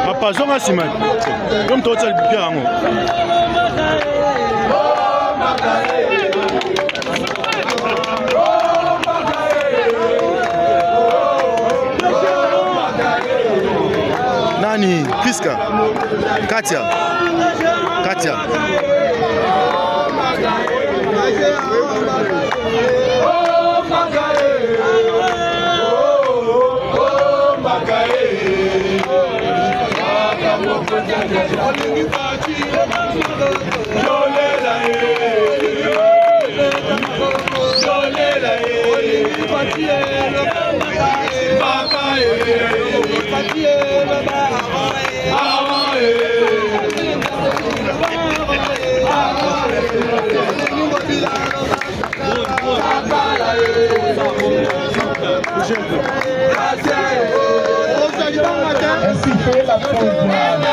Papa, je vais me comme toi, tu as le bien. Nani, Priska, Katia. Ainsi fait la chose.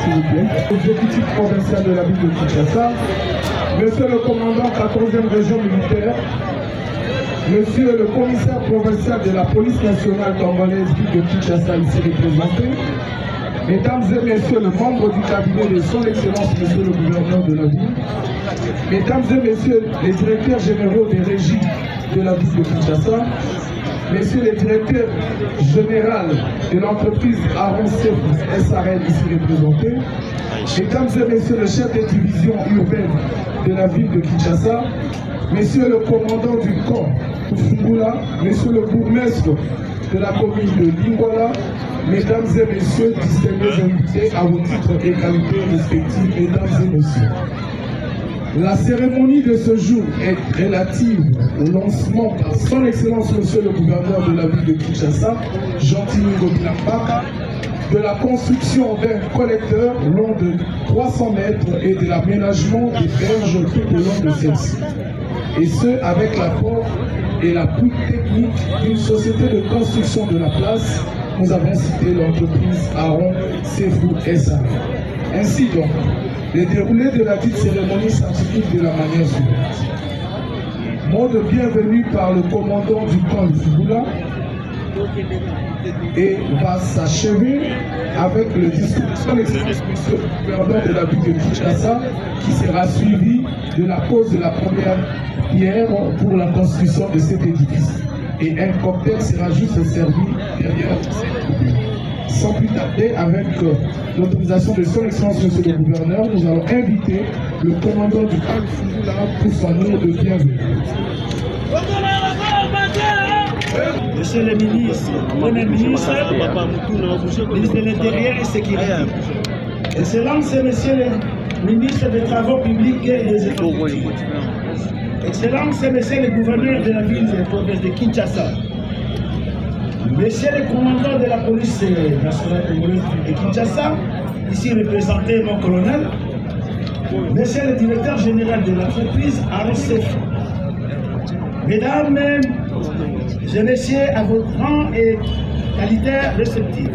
s'il vous plaît. Exécutif provincial de la ville de Kinshasa, Monsieur le commandant 14e région militaire, Monsieur le commissaire provincial de la police nationale congolaise ville de Kinshasa ici représenté, Mesdames et Messieurs les membres du cabinet de son Excellence Monsieur le gouverneur de la ville, Mesdames et Messieurs les directeurs généraux des régies de la ville de Kinshasa, Messieurs les directeurs généraux de l'entreprise Aron SARL ici représentés, Mesdames et Messieurs le chef de division urbaine de la ville de Kinshasa, Monsieur le commandant du camp Fungula, Monsieur le bourgmestre de la commune de Lingwala, Mesdames et Messieurs, distingués invités à vos titres et qualités respectifs, Mesdames et Messieurs. La cérémonie de ce jour est relative au lancement par son Excellence Monsieur le gouverneur de la ville de Kinshasa, Jean-Tiningo Bilambaka, de la construction d'un collecteur long de 300 mètres et de l'aménagement des berges tout au long de celle-ci. Et ce, avec l'apport et l'appui technique d'une société de construction de la place. Nous avons cité l'entreprise Aron Sefou SA. Ainsi donc, le déroulé de la dite cérémonie s'articule de la manière suivante. Mot de bienvenue par le commandant du camp de Fugula et va s'achever avec le discours de son Excellence Monsieur le gouverneur de la ville de Kinshasa qui sera suivi de la pose de la première pierre pour la construction de cet édifice. Et un cocktail sera juste servi derrière cette tribune. Sans plus tarder, avec l'autorisation de son Excellence Monsieur le gouverneur, nous allons inviter le commandant du camp de Fugula pour son mot de bienvenue. Monsieur le ministre, Premier ministre, ministre de l'Intérieur et Sécurité, Excellences et Messieurs les ministres des Travaux publics et des Effectifs, Excellences et Messieurs les gouverneurs de la ville et de la province de Kinshasa, Messieurs les commandants de la police nationale congolaise de Kinshasa, ici représenté mon colonel, Messieurs le directeur général de l'entreprise Aron Sefou, Mesdames et Messieurs, à votre rang et qualité respective,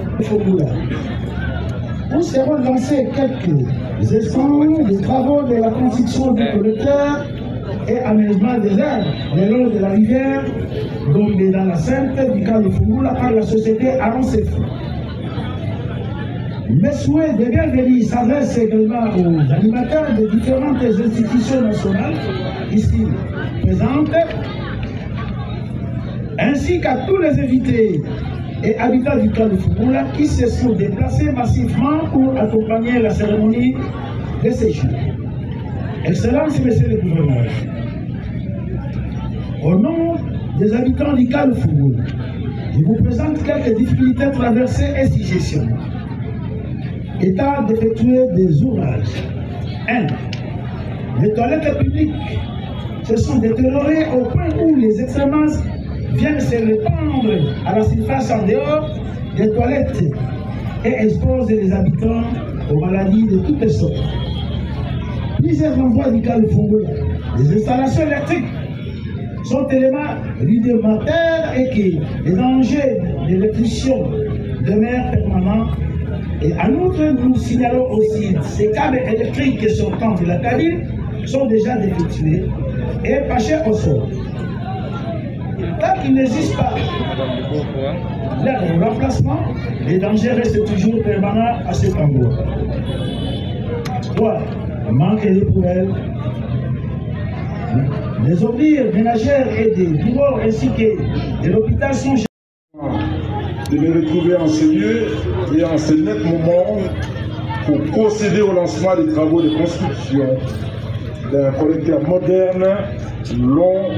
nous serons lancés quelques instants des travaux de la construction du collecteur et aménagement des aires le long de la rivière, donc dans la Sainte du camp de Fungula par la société Aron Sefou. Mes souhaits de bienvenue s'adressent également aux animateurs de différentes institutions nationales ici présentes, ainsi qu'à tous les invités et habitants du camp de Fungula qui se sont déplacés massivement pour accompagner la cérémonie de ces jours. Excellences et Messieurs les gouverneurs, au nom des habitants du camp de Fungula, je vous présente quelques difficultés traversées et suggestions. État d'effectuer des ouvrages. 1. Les toilettes publiques se sont détériorées au point où les excréments viennent se répandre à la surface en dehors des toilettes et exposent les habitants aux maladies de toutes sortes. Plusieurs endroits du camp de Fungula, les installations électriques sont tellement rudimentaires et que les dangers d'électrocution demeurent permanents. Et en outre, nous signalons aussi ces câbles électriques sortant de la cabine sont déjà défectueux et pâchés au sol. Tant qu'il n'existe pas leur remplacement, les dangers restent toujours permanents à cet endroit. 3. Manque de poubelles. Les ordures ménagères et des bureaux ainsi que de l'hôpital sont de me retrouver en ce lieu et en ce net moment pour procéder au lancement des travaux de construction d'un collecteur moderne long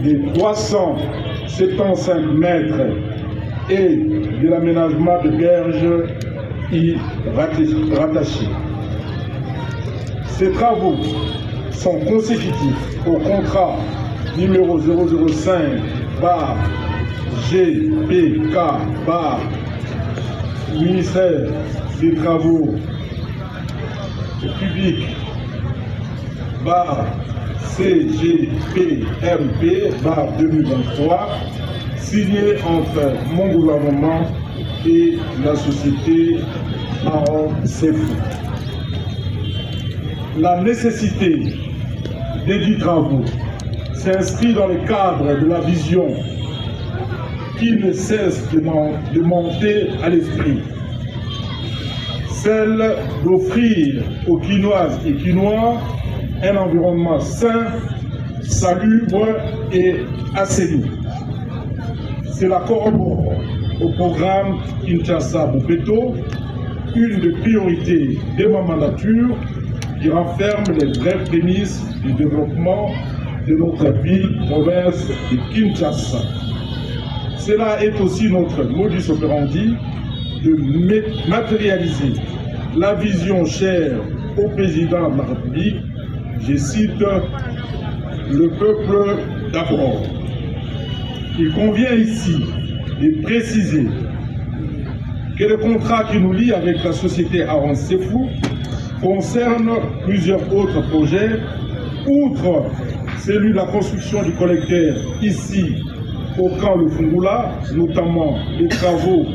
de 375 mètres et de l'aménagement de berges y rattachées. Ces travaux sont consécutifs au contrat numéro 005 GPK ministère des Travaux publics CGPMP 2023 signé entre mon gouvernement et la société Aaron Sefou. La nécessité des travaux s'inscrit dans le cadre de la vision qui ne cesse de monter à l'esprit, celle d'offrir aux Quinoises et Quinois un environnement sain, salubre et assaini. Cela corrobore au programme Kinshasa-Bopeto, une des priorités de ma mandature qui renferme les vraies prémices du développement de notre ville, province de Kinshasa. Cela est aussi notre modus operandi de matérialiser la vision chère au président de la République, je cite, le peuple d'abord. Il convient ici de préciser que le contrat qui nous lie avec la société Aaron Sefou concerne plusieurs autres projets, outre celui de la construction du collecteur ici au camp Le Fungula, notamment les travaux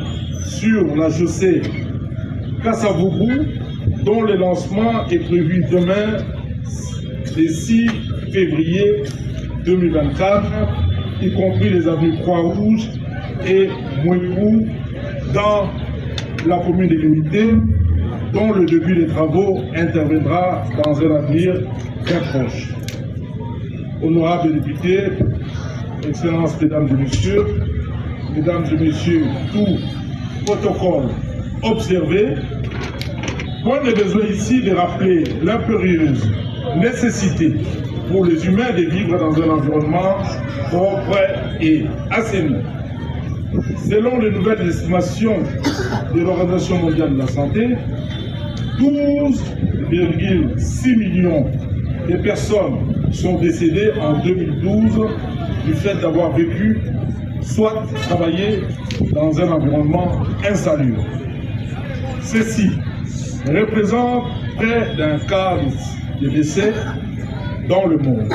sur la chaussée Kassavougou, dont le lancement est prévu demain, le 6 février 2024, y compris les avenues Croix-Rouge et Mouepou, dans la commune de l'Unité, dont le début des travaux interviendra dans un avenir très proche. Honorables députés, Excellences, Mesdames et Messieurs, tout protocole observé, point de besoin ici de rappeler l'impérieuse nécessité pour les humains de vivre dans un environnement propre et assaini. Selon les nouvelles estimations de l'Organisation mondiale de la santé, 12,6 millions de personnes sont décédées en 2012 du fait d'avoir vécu, soit travaillé dans un environnement insalubre. Ceci représente près d'un quart des décès dans le monde.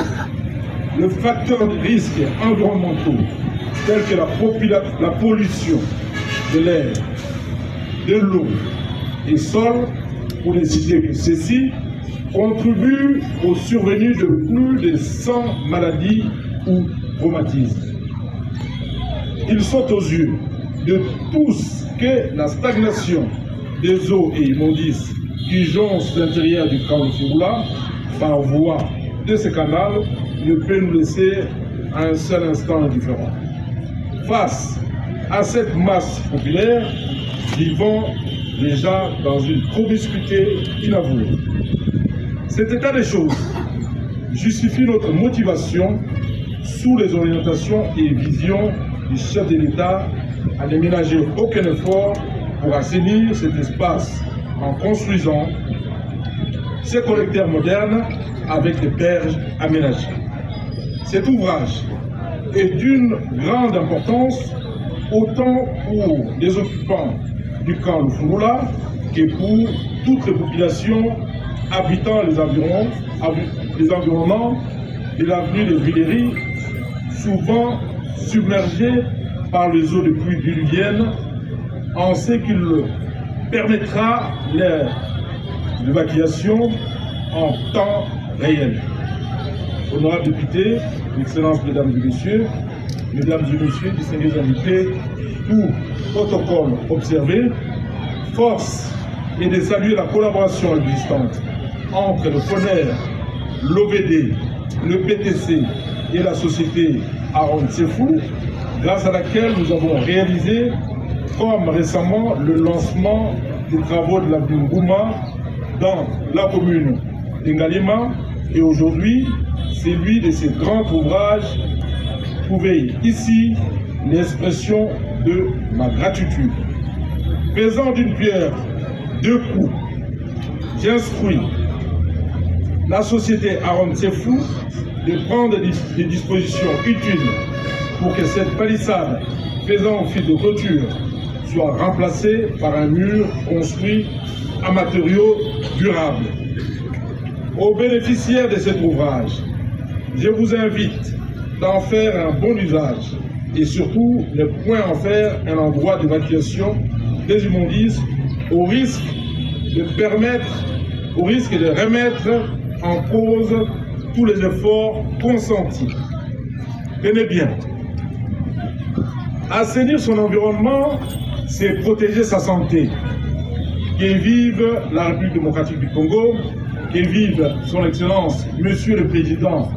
Le facteur de risques environnementaux tels que la pollution de l'air, de l'eau et sol, pour ne citer que ceci, contribue au survenue de plus de 100 maladies ou traumatismes. Il saute aux yeux de tous que la stagnation des eaux et immondices qui jonchent l'intérieur du camp de Fungula par voie de ce canal ne peut nous laisser à un seul instant indifférent. Face à cette masse populaire, vivons déjà dans une promiscuité inavouée. Cet état des choses justifie notre motivation sous les orientations et visions du chef de l'État à ne ménager aucun effort pour assainir cet espace en construisant ces collecteurs modernes avec des berges aménagées. Cet ouvrage est d'une grande importance autant pour les occupants du camp de Fungula que pour toutes les populations habitant les environnements de l'avenue de Villery, souvent submergés par les eaux de pluie diluviennes, en ce qu'il permettra leur évacuation en temps réel. Honorables députés, Excellences, Mesdames et Messieurs, distingués invités, tout protocole observé, force est de saluer la collaboration existante entre le FONER, l'OVD, le PTC et la société Aaron Sefou, grâce à laquelle nous avons réalisé, comme récemment, le lancement des travaux de l'avenue Ngouma dans la commune d'Ngalema, et aujourd'hui, celui de ces grands ouvrages. Trouvez ici l'expression de ma gratitude. Faisant d'une pierre deux coups, j'instruis la société Aaron Sefou de prendre des dispositions utiles pour que cette palissade faisant office de clôture soit remplacée par un mur construit à matériaux durables. Aux bénéficiaires de cet ouvrage, je vous invite d'en faire un bon usage et surtout ne point en faire un endroit d'évacuation des immondices au risque de permettre, au risque de remettre en cause tous les efforts consentis. Tenez bien, assainir son environnement, c'est protéger sa santé. Que vive la République démocratique du Congo, que vive son Excellence, Monsieur le Président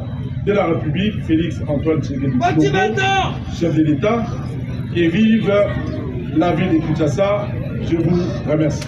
de la République, Félix Antoine Tshisekedi Tshilombo, chef de l'État, que vive la ville de Kinshasa. Je vous remercie.